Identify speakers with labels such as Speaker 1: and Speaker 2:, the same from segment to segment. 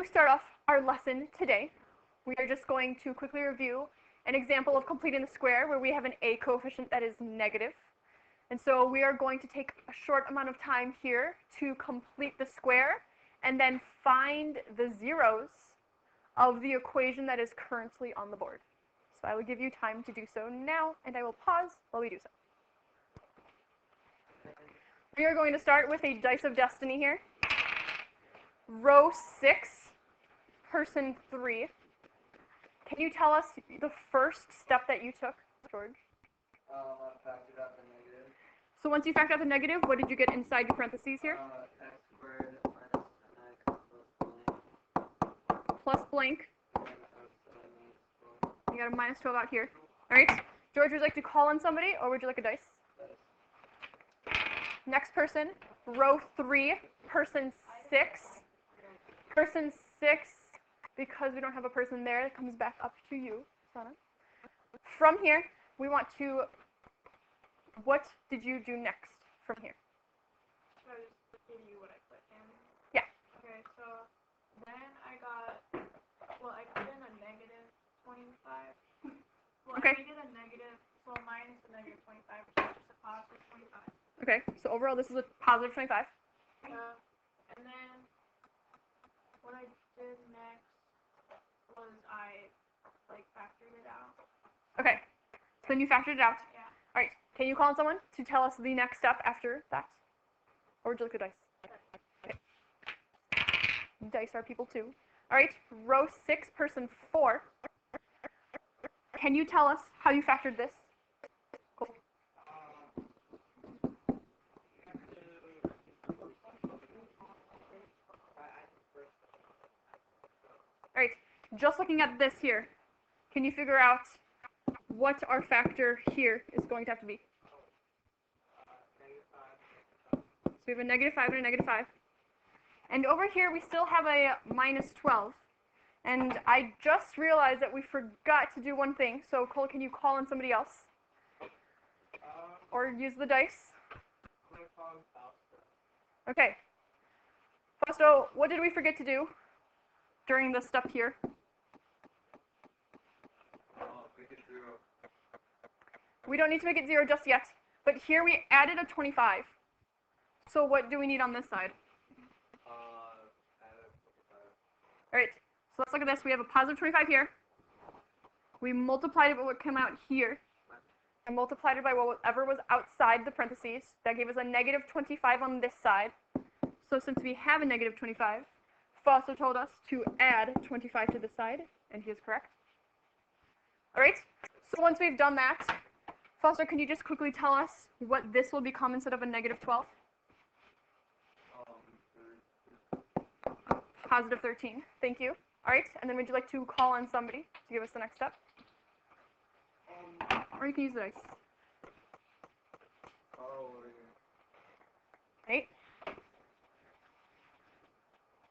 Speaker 1: to start off our lesson today, we are just going to quickly review an example of completing the square where we have an a coefficient that is negative. And so we are going to take a short amount of time here to complete the square and then find the zeros of the equation that is currently on the board. So I will give you time to do so now, and I will pause while we do so. We are going to start with a dice of destiny here. Row 6, person 3. Can you tell us the first step that you took, George?
Speaker 2: I factored out the negative.
Speaker 1: So once you factor out the negative, what did you get inside your parentheses here?
Speaker 2: X squared minus 10x
Speaker 1: Plus blank. You got a minus 12 out here. All right. George, would you like to call on somebody, or would you like a dice? Next person, row 3, person 6. Person 6, because we don't have a person there, it comes back up to you, Sana. From here, we want to, what did you do next from here?
Speaker 3: Should I just give you what I put in?
Speaker 1: Yeah.
Speaker 3: Okay, so then I got, well, I put in a negative 25. Well,
Speaker 1: Okay.
Speaker 3: I did a negative, well, minus a negative 25, which is just a positive 25.
Speaker 1: Okay, so overall this is a positive 25.
Speaker 3: And then what I did next was I, factored it out.
Speaker 1: Okay, so then you factored it out.
Speaker 3: Yeah.
Speaker 1: All right, can you call on someone to tell us the next step after that? Or would you like a dice? Okay. Dice are people too. All right, row 6, person 4. Can you tell us how you factored this? Cool. All right, just looking at this here, can you figure out what our factor here is going to have to be? So we have a negative 5 and a negative 5. And over here, we still have a minus 12. And I just realized that we forgot to do one thing. So Cole, can you call on somebody else? Or use the dice? Okay. Fausto, what did we forget to do during this step here?
Speaker 2: Make it 0.
Speaker 1: We don't need to make it 0 just yet. But here we added a 25. So what do we need on this side?
Speaker 2: Add a 25.
Speaker 1: All right, so let's look at this. We have a positive 25 here. We multiplied it by what came out here. And multiplied it by whatever was outside the parentheses. That gave us a negative 25 on this side. So since we have a negative 25, Foster told us to add 25 to this side, and he is correct. All right, so once we've done that, Foster, can you just quickly tell us what this will become instead of a negative 12? Positive 13. Thank you. All right, and then would you like to call on somebody to give us the next step? Or you can use the dice. Right?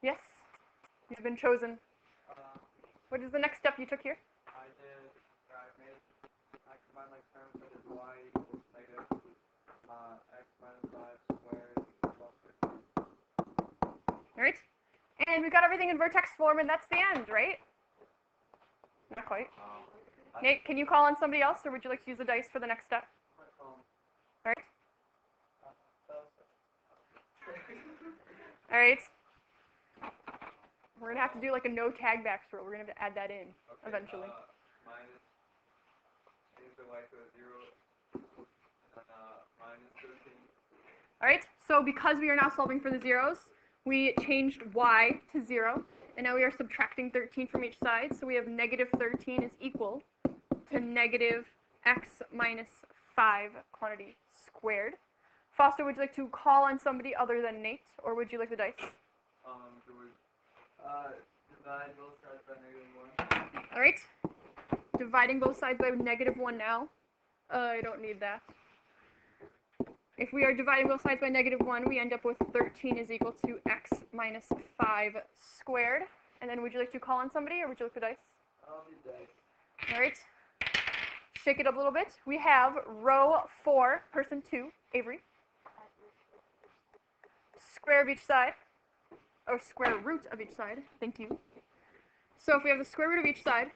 Speaker 1: Yes? You've been chosen. What is the next step you took here?
Speaker 2: I combined terms such as y equals negative x minus 5 squared plus 15.
Speaker 1: All right. And we've got everything in vertex form, and that's the end, right? Not quite. Nate, can you call on somebody else, or would you like to use the dice for the next step? All right. All right. We're going to have to do like a no tag backs rule. We're going to have to add that in eventually.
Speaker 2: Minus, change the y to a 0, and minus 13.
Speaker 1: All right. So because we are now solving for the zeros, we changed y to 0, and now we are subtracting 13 from each side. So we have negative 13 is equal to negative x minus 5 quantity squared. Foster, would you like to call on somebody other than Nate, or would you like the dice?
Speaker 2: Divide both sides by negative 1.
Speaker 1: All right. Dividing both sides by negative 1 now. I don't need that. If we are dividing both sides by negative 1, we end up with 13 is equal to x minus 5 squared. And then would you like to call on somebody, or would you like the dice?
Speaker 2: I'll do dice.
Speaker 1: All right. Shake it up a little bit. We have row 4, person 2, Avery. Square of each side. or square root of each side. Thank you. So if we have the square root of each side,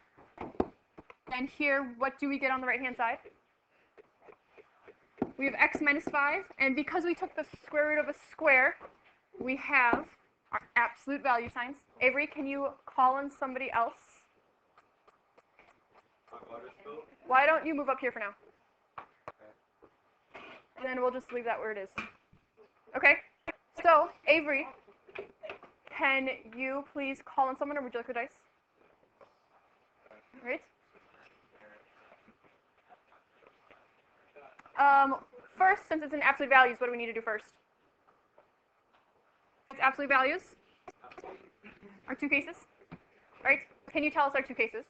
Speaker 1: and here, what do we get on the right-hand side? We have x minus 5, and because we took the square root of a square, we have our absolute value signs. Avery, can you call in somebody else? Why don't you move up here for now? And then we'll just leave that where it is. Okay, so Avery, can you please call in someone, or would you like the dice? All right. First, since it's in absolute values, what do we need to do first? It's absolute values. Our two cases. All right. Can you tell us our two cases?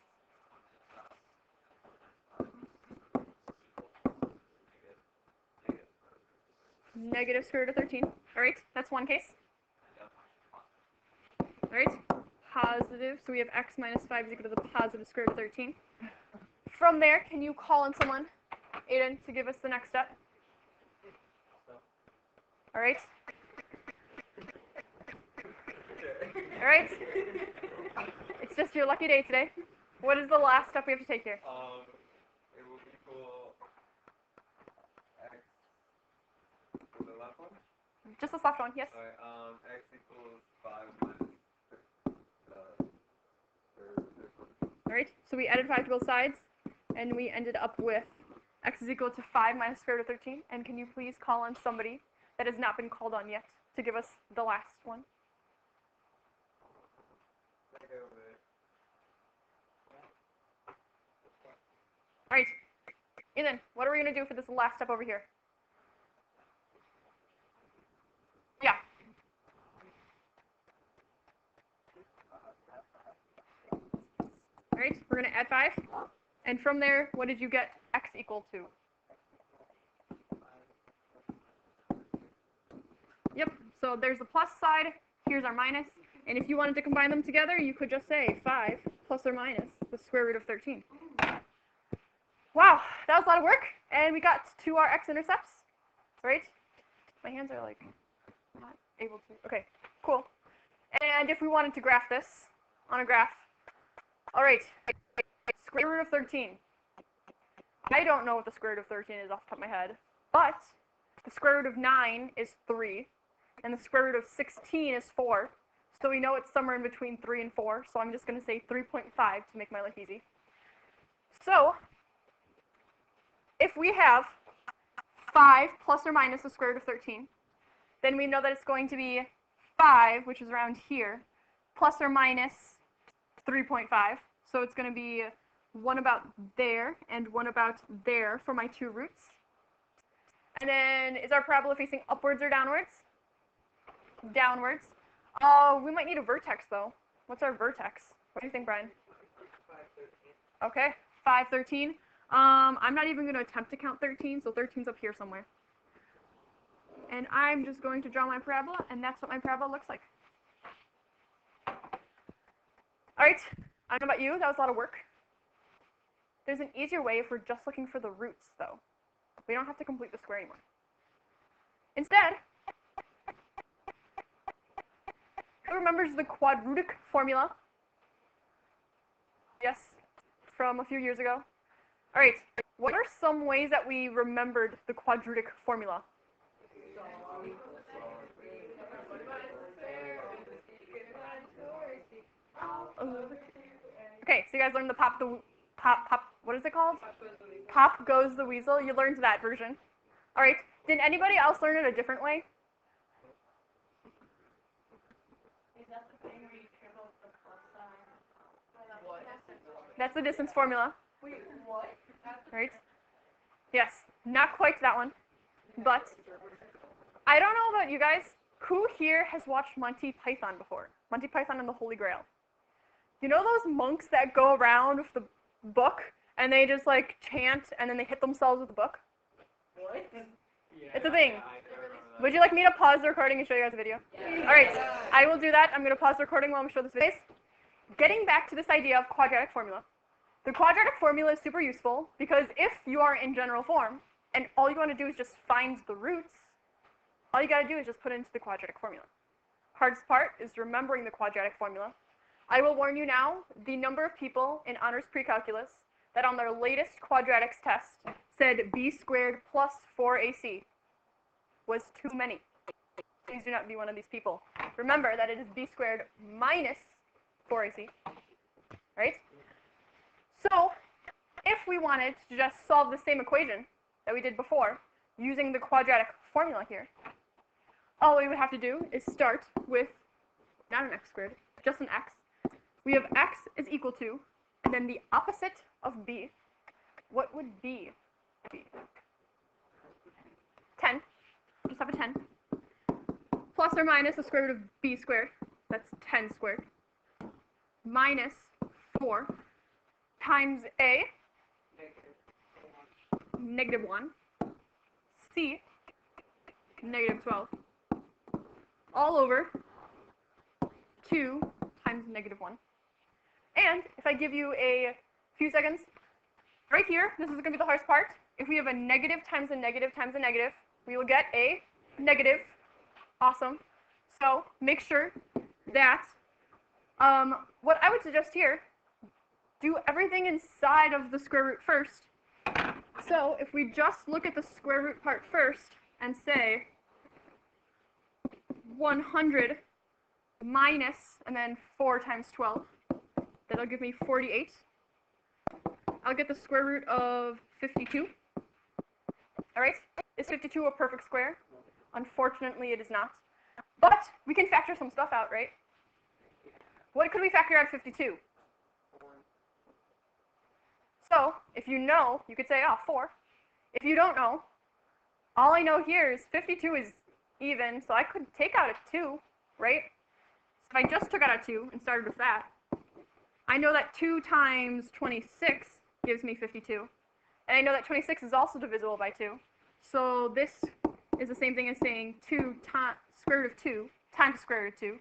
Speaker 1: Negative square root of 13. All right. That's one case. All right. Positive. So we have x minus 5 is equal to the positive square root of 13. From there, can you call in someone, Aiden, to give us the next step? All right. All right. It's just your lucky day today. What is the last step we have to take here?
Speaker 2: It will equal x. The last one?
Speaker 1: Just this last one, yes.
Speaker 2: Alright, x equals 5 minus
Speaker 1: All right. So we added 5 to both sides, and we ended up with x is equal to 5 minus square root of 13. And can you please call on somebody that has not been called on yet to give us the last one? All right. Ethan, what are we going to do for this last step over here? Yeah. All right. We're going to add 5. And from there, what did you get x equal to? Yep. So there's the plus side. Here's our minus. And if you wanted to combine them together, you could just say 5 plus or minus the square root of 13. Wow, that was a lot of work. And we got to our x-intercepts, right? My hands are like not able to. Okay, cool. And if we wanted to graph this on a graph, all right, square root of 13. I don't know what the square root of 13 is off the top of my head, but the square root of 9 is 3, and the square root of 16 is 4. So we know it's somewhere in between 3 and 4, so I'm just going to say 3.5 to make my life easy. So if we have 5 plus or minus the square root of 13, then we know that it's going to be 5, which is around here, plus or minus 3.5. So it's going to be one about there and one about there for my two roots. And then is our parabola facing upwards or downwards? Downwards. We might need a vertex, though. What's our vertex? What do you think, Brian?
Speaker 2: 513.
Speaker 1: Okay, 513. I'm not even going to attempt to count 13, so 13's up here somewhere. And I'm just going to draw my parabola, and that's what my parabola looks like. All right, I don't know about you, that was a lot of work. There's an easier way if we're just looking for the roots, though. We don't have to complete the square anymore. Instead, who remembers the quadratic formula? Yes, from a few years ago. All right, what are some ways that we remembered the quadratic formula? Okay, so you guys learned the pop, what is it called? Pop goes the weasel. You learned that version. All right, did anybody else learn it a different way? That's the distance formula.
Speaker 3: Wait, what?
Speaker 1: Right? Yes, not quite that one, but I don't know about you guys. Who here has watched Monty Python before? Monty Python and the Holy Grail. You know those monks that go around with the book and they just like chant and then they hit themselves with the book?
Speaker 3: What?
Speaker 2: Yeah,
Speaker 1: It's a thing.
Speaker 2: I remember that.
Speaker 1: Would you like me to pause the recording and show you guys a video?
Speaker 3: Yeah.
Speaker 1: All right, I will do that. I'm going to pause the recording while we show this video. Getting back to this idea of quadratic formula. The quadratic formula is super useful because if you are in general form and all you want to do is just find the roots, all you got to do is just put it into the quadratic formula. Hardest part is remembering the quadratic formula. I will warn you now, the number of people in honors pre-calculus that on their latest quadratics test said b squared plus 4ac was too many. Please do not be one of these people. Remember that it is b squared minus 4ac, right? So if we wanted to just solve the same equation that we did before using the quadratic formula here, all we would have to do is start with not an x squared, just an x. We have x is equal to, and then the opposite of b. What would b be? 10. Just have a 10. Plus or minus the square root of b squared. That's 10 squared. Minus 4 times a, negative 1. C, negative 12. All over 2 times negative 1. And if I give you a few seconds, right here, this is going to be the hardest part. If we have a negative times a negative times a negative, we will get a negative. Awesome. So make sure that what I would suggest here, do everything inside of the square root first. So if we just look at the square root part first and say 100 minus, and then 4 times 12, that'll give me 48. I'll get the square root of 52. All right, is 52 a perfect square? Unfortunately, it is not. But we can factor some stuff out, right? What could we factor out of 52? So, if you know, you could say, oh, 4. If you don't know, all I know here is 52 is even, so I could take out a 2, right? So if I just took out a 2 and started with that, I know that 2 times 26 gives me 52. And I know that 26 is also divisible by 2. So this is the same thing as saying 2 times square root of 2 times the square root of 2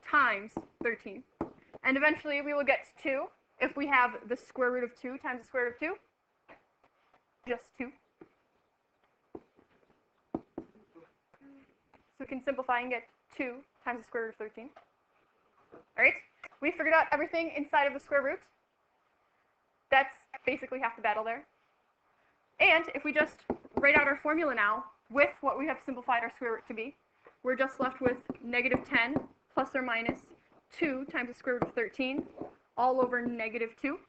Speaker 1: times 13. And eventually we will get to 2 if we have the square root of 2 times the square root of 2. Just 2. So we can simplify and get 2 times the square root of 13. All right? We figured out everything inside of the square root. That's basically half the battle there. And if we just write out our formula now with what we have simplified our square root to be, we're just left with negative 10 plus or minus 2 times the square root of 13 all over negative 2.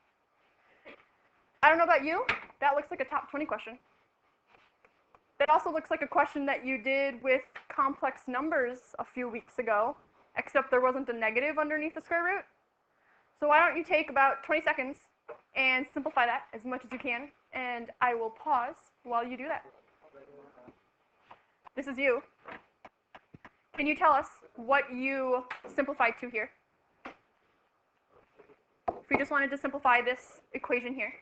Speaker 1: I don't know about you, that looks like a top 20 question. That also looks like a question that you did with complex numbers a few weeks ago, except there wasn't a negative underneath the square root. So why don't you take about 20 seconds and simplify that as much as you can, and I will pause while you do that. This is you. Can you tell us what you simplified to here? If we just wanted to simplify this equation here.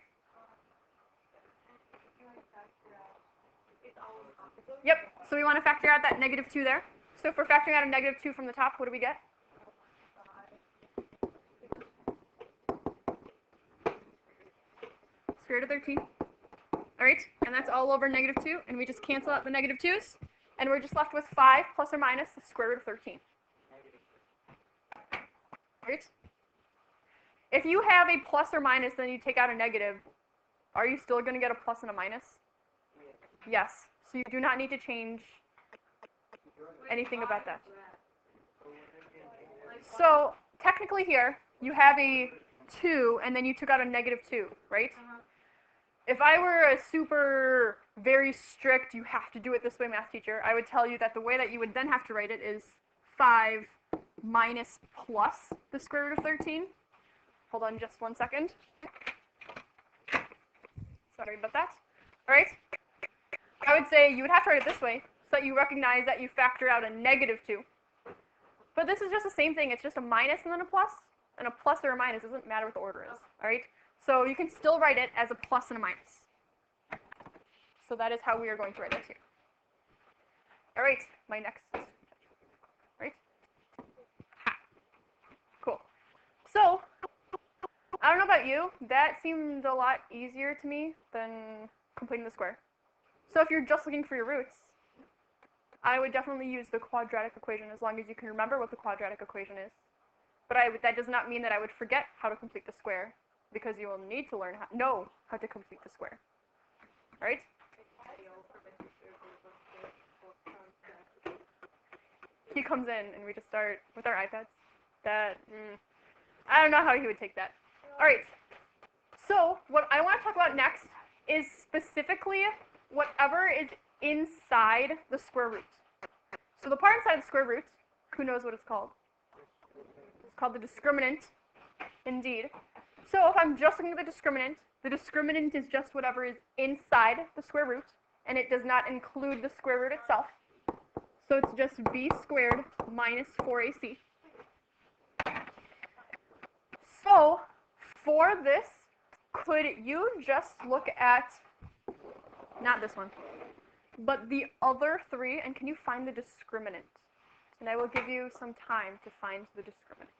Speaker 1: Yep, so we want to factor out that negative 2 there. So if we're factoring out a negative 2 from the top, what do we get? Square root of 13. All right, and that's all over negative 2, and we just cancel out the negative 2's, and we're just left with 5 plus or minus the square root of 13. All right? If you have a plus or minus, then you take out a negative, are you still going to get a plus and a minus? Yes. So you do not need to change anything about that. So technically here, you have a 2, and then you took out a negative 2, right? If I were a super, very strict, you have to do it this way math teacher, I would tell you that the way that you would then have to write it is 5 minus plus the square root of 13. Hold on just one second. Sorry about that. All right. I would say you would have to write it this way so that you recognize that you factor out a negative 2. But this is just the same thing. It's just a minus and then a plus. And a plus or a minus doesn't matter what the order is. All right? So you can still write it as a plus and a minus. So that is how we are going to write it here. All right, my next. Right? Ha. Cool. So I don't know about you. That seemed a lot easier to me than completing the square. So if you're just looking for your roots, I would definitely use the quadratic equation as long as you can remember what the quadratic equation is. But that does not mean that I would forget how to complete the square, because you will need to know how to complete the square. All right? He comes in and we just start with our iPads. I don't know how he would take that. All right. So what I want to talk about next is specifically whatever is inside the square root. So the part inside the square root, who knows what it's called? It's called the discriminant, indeed. So if I'm just looking at the discriminant is just whatever is inside the square root, and it does not include the square root itself. So it's just b squared minus 4ac. So for this, could you just look at, not this one, but the other three, and can you find the discriminant? And I will give you some time to find the discriminant.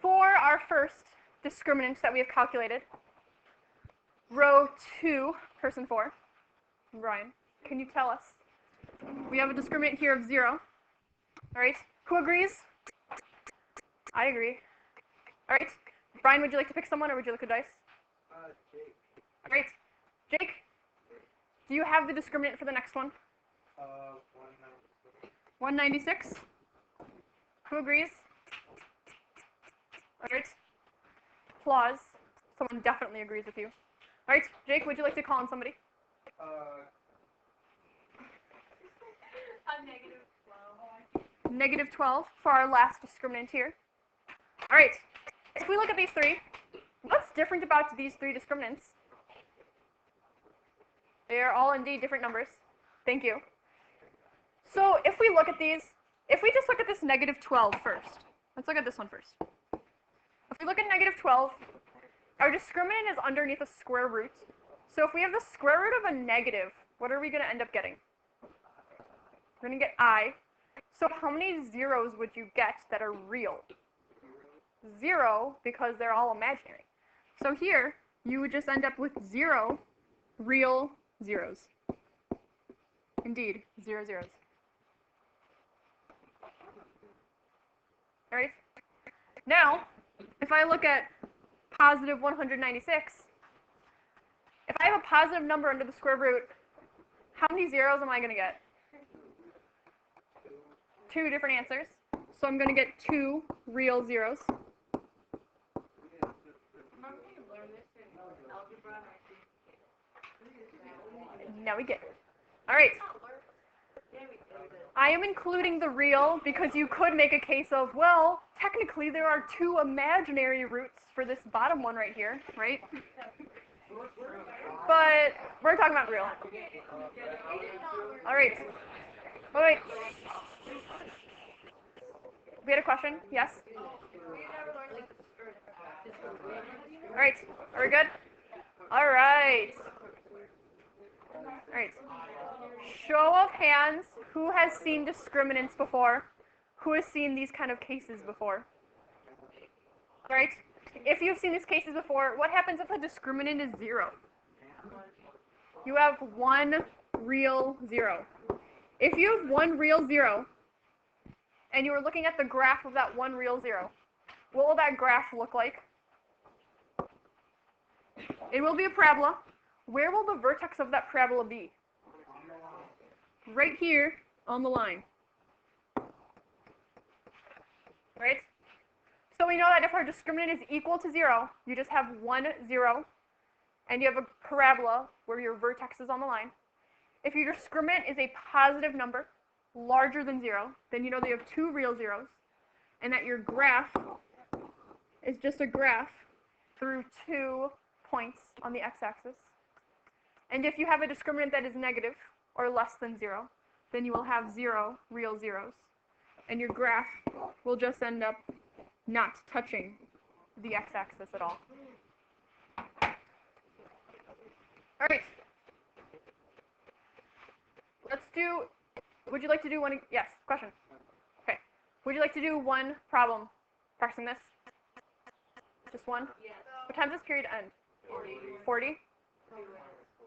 Speaker 1: For our first discriminant that we have calculated, row 2, person 4, Brian, can you tell us? We have a discriminant here of 0. All right, who agrees? I agree. All right, Brian, would you like to pick someone, or would you like a dice?
Speaker 2: Jake.
Speaker 1: All right, Jake, do you have the discriminant for the next one? 196. Who agrees? All right. Applause. Someone definitely agrees with you. All right, Jake, would you like to call on somebody? Negative 12 for our last discriminant here. All right, if we look at these three, what's different about these three discriminants? They are all indeed different numbers. Thank you. So if we look at these, if we just look at this negative 12 first, let's look at this one first. If we look at negative 12, our discriminant is underneath a square root. So if we have the square root of a negative, what are we going to end up getting? We're going to get I. So how many zeros would you get that are real? 0, because they're all imaginary. So here, you would just end up with 0 real zeros. Indeed, 0 zeros. All right? Now, if I look at positive 196, if I have a positive number under the square root, how many zeros am I going to get? 2 different answers. So I'm going to get 2 real zeros. Now we get it. All right. I am including the real because you could make a case of, well, technically there are 2 imaginary roots for this bottom one right here, right? But we're talking about real. All right. Wait. We had a question? Yes? All right. Are we good? All right. All right. Show of hands, who has seen discriminants before? Who has seen these kind of cases before? All right. If you've seen these cases before, what happens if the discriminant is 0? You have 1 real 0. If you have 1 real 0, and you were looking at the graph of that 1 real 0, what will that graph look like? It will be a parabola. Where will the vertex of that parabola be? Right here on the line. Right? So we know that if our discriminant is equal to 0, you just have 1 0, and you have a parabola where your vertex is on the line. If your discriminant is a positive number, larger than 0, then you know that you have 2 real zeros, and that your graph is just a graph through 2 points on the x-axis. And if you have a discriminant that is negative, or less than 0, then you will have 0 real zeros. And your graph will just end up not touching the x-axis at all. All right. Let's do, would you like to do one, yes, question. Okay. Would you like to do one problem practicing this? Just one?
Speaker 3: Yes.
Speaker 1: What time does this period end?
Speaker 3: 40.
Speaker 1: 40?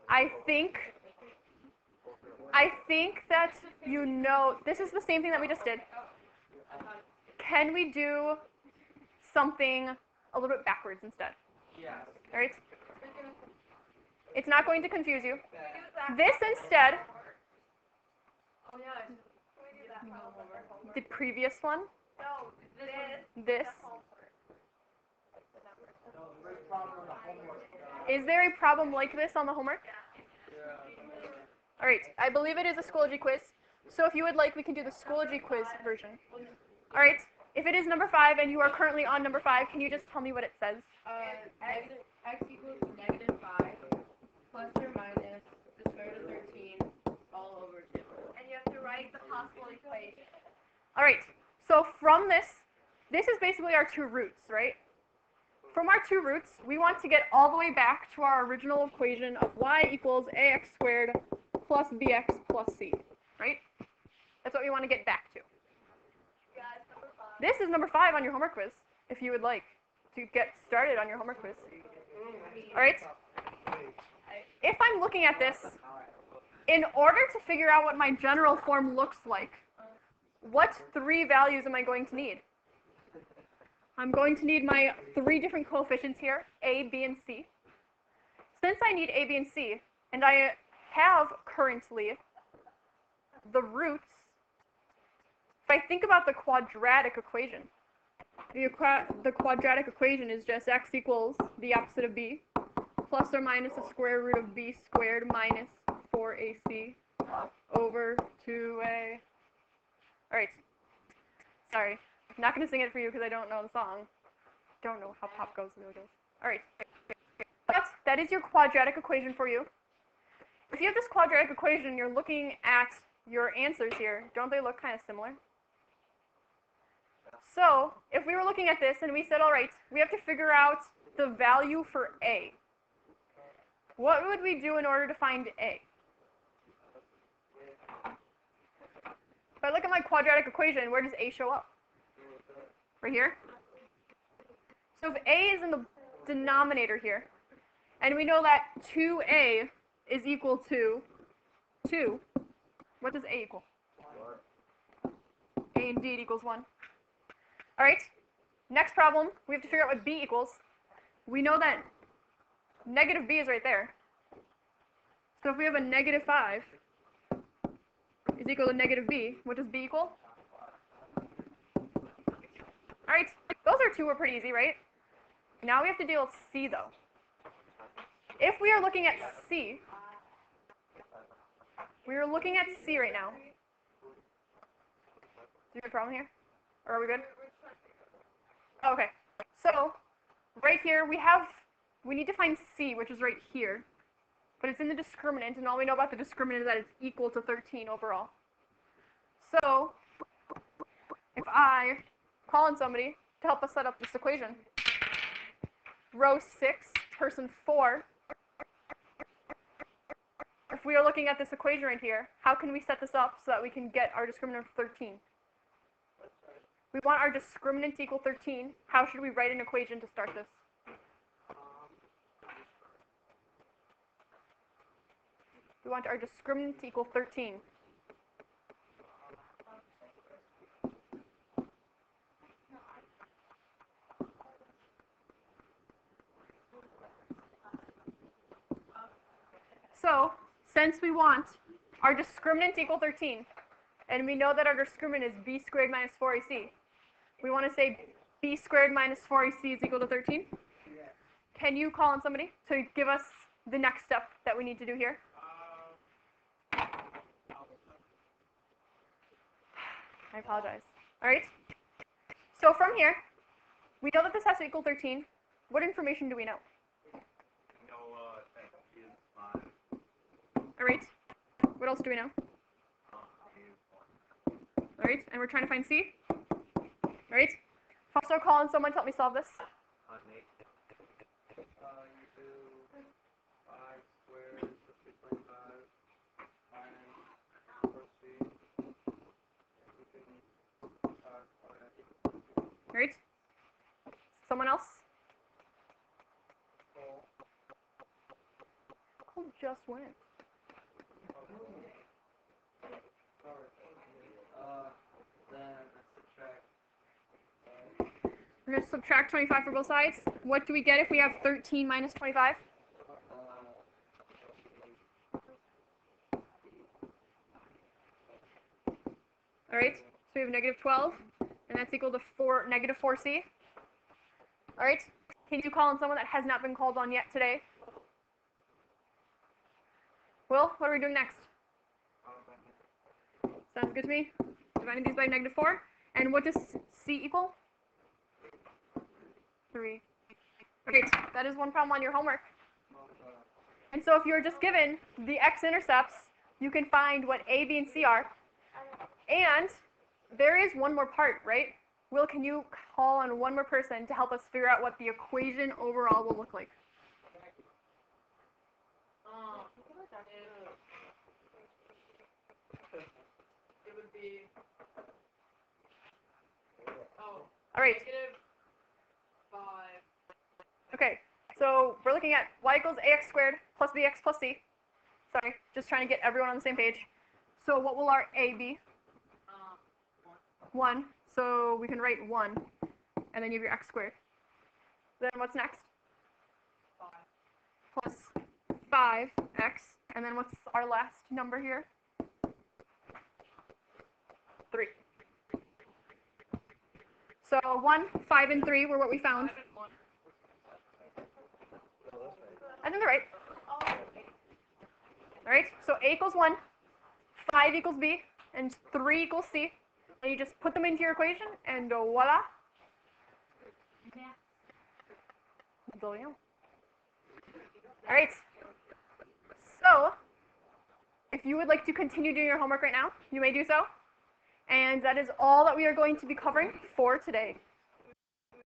Speaker 1: I think I think that you know, this is the same thing that we just did. Can we do something a little bit backwards instead?
Speaker 2: Yes.
Speaker 1: All right? It's not going to confuse you. This instead,
Speaker 3: Oh yeah. Can we do that?
Speaker 1: the previous one,
Speaker 3: No,
Speaker 1: this.
Speaker 2: No, there's a problem on the homework.
Speaker 1: Is there a problem like this on the homework?
Speaker 2: Yeah.
Speaker 1: All right, I believe it is a Schoology quiz. So if you would like, we can do the Schoology quiz version. All right, if it is number 5 and you are currently on number 5, can you just tell me what it says?
Speaker 4: X equals -5 plus or minus the square root of 13 all over 2.
Speaker 1: And you have to write the possible equation. All right, so from this is basically our two roots, right? From our two roots, we want to get all the way back to our original equation of y equals ax squared plus bx plus c, right? That's what we want to get back to. This is number 5 on your homework quiz, if you would like to get started on your homework quiz. All right? If I'm looking at this, in order to figure out what my general form looks like, what 3 values am I going to need? I'm going to need my 3 different coefficients here, a, b, and c. Since I need a, b, and c, and I have currently the roots, if I think about the quadratic equation, the quadratic equation is just x equals the opposite of b, plus or minus the square root of b squared minus 4ac over 2a. All right. Sorry. I'm not going to sing it for you because I don't know the song. Don't know how pop goes really goes. All right. But that is your quadratic equation for you. If you have this quadratic equation, you're looking at your answers here. Don't they look kind of similar? So if we were looking at this and we said, all right, we have to figure out the value for a. What would we do in order to find a? If I look at my quadratic equation, where does a show up? Right here? So if a is in the denominator here, and we know that 2a is equal to 2, what does a equal? A indeed equals 1. All right, next problem, we have to figure out what b equals. We know that negative b is right there. So if we have a -5 is equal to negative b, what does b equal? All right, those are 2 were pretty easy, right? Now we have to deal with c, though. If we are looking at c, we are looking at c right now. Do you have a problem here? Or are we good? Okay, so right here we need to find c, which is right here. But it's in the discriminant, and all we know about the discriminant is that it's equal to 13 overall. So if I call on somebody to help us set up this equation, row 6, person 4, if we are looking at this equation right here, how can we set this up so that we can get our discriminant of 13? We want our discriminant to equal 13. How should we write an equation to start this? We want our discriminant to equal 13. So, since we want our discriminant to equal 13, and we know that our discriminant is b squared minus 4ac, we want to say b squared minus 4ac is equal to 13? Can you call on somebody to give us the next step that we need to do here? I apologize. All right. So from here, we know that this has to equal 13. What information do we know? All right. What else do we know? All right. And we're trying to find c. All right. Also call on someone to help me solve this.
Speaker 2: You do 5 squared plus 3.5 minus 4c.
Speaker 1: All right. Someone else? Who just went? We're going to subtract 25 for both sides. What do we get if we have 13 minus 25? All right, so we have negative 12, and that's equal to negative 4c. All right, can you call on someone that has not been called on yet today? Will, what are we doing next? Sounds good to me. Dividing these by negative 4. And what does c equal? 3. Great, that is one problem on your homework. And so if you're just given the x-intercepts, you can find what a, b, and c are. And there is one more part, right? Will, can you call on one more person to help us figure out what the equation overall will look like?
Speaker 4: It would be. Oh.
Speaker 1: All right.
Speaker 4: Negative 5.
Speaker 1: Okay, so we're looking at y equals ax squared plus bx plus c. Sorry, just trying to get everyone on the same page. So what will our a be? 1. So we can write 1, and then you have your x squared. Then what's next?
Speaker 4: 5.
Speaker 1: Plus 5x, and then what's our last number here? 3. So 1, 5, and 3 were what we found.
Speaker 4: 5 and 1.
Speaker 1: I think they're right. All right, so a equals 1, 5 equals b, and 3 equals c. And you just put them into your equation, and voila. Brilliant. All right. So, if you would like to continue doing your homework right now, you may do so. And that is all that we are going to be covering for today.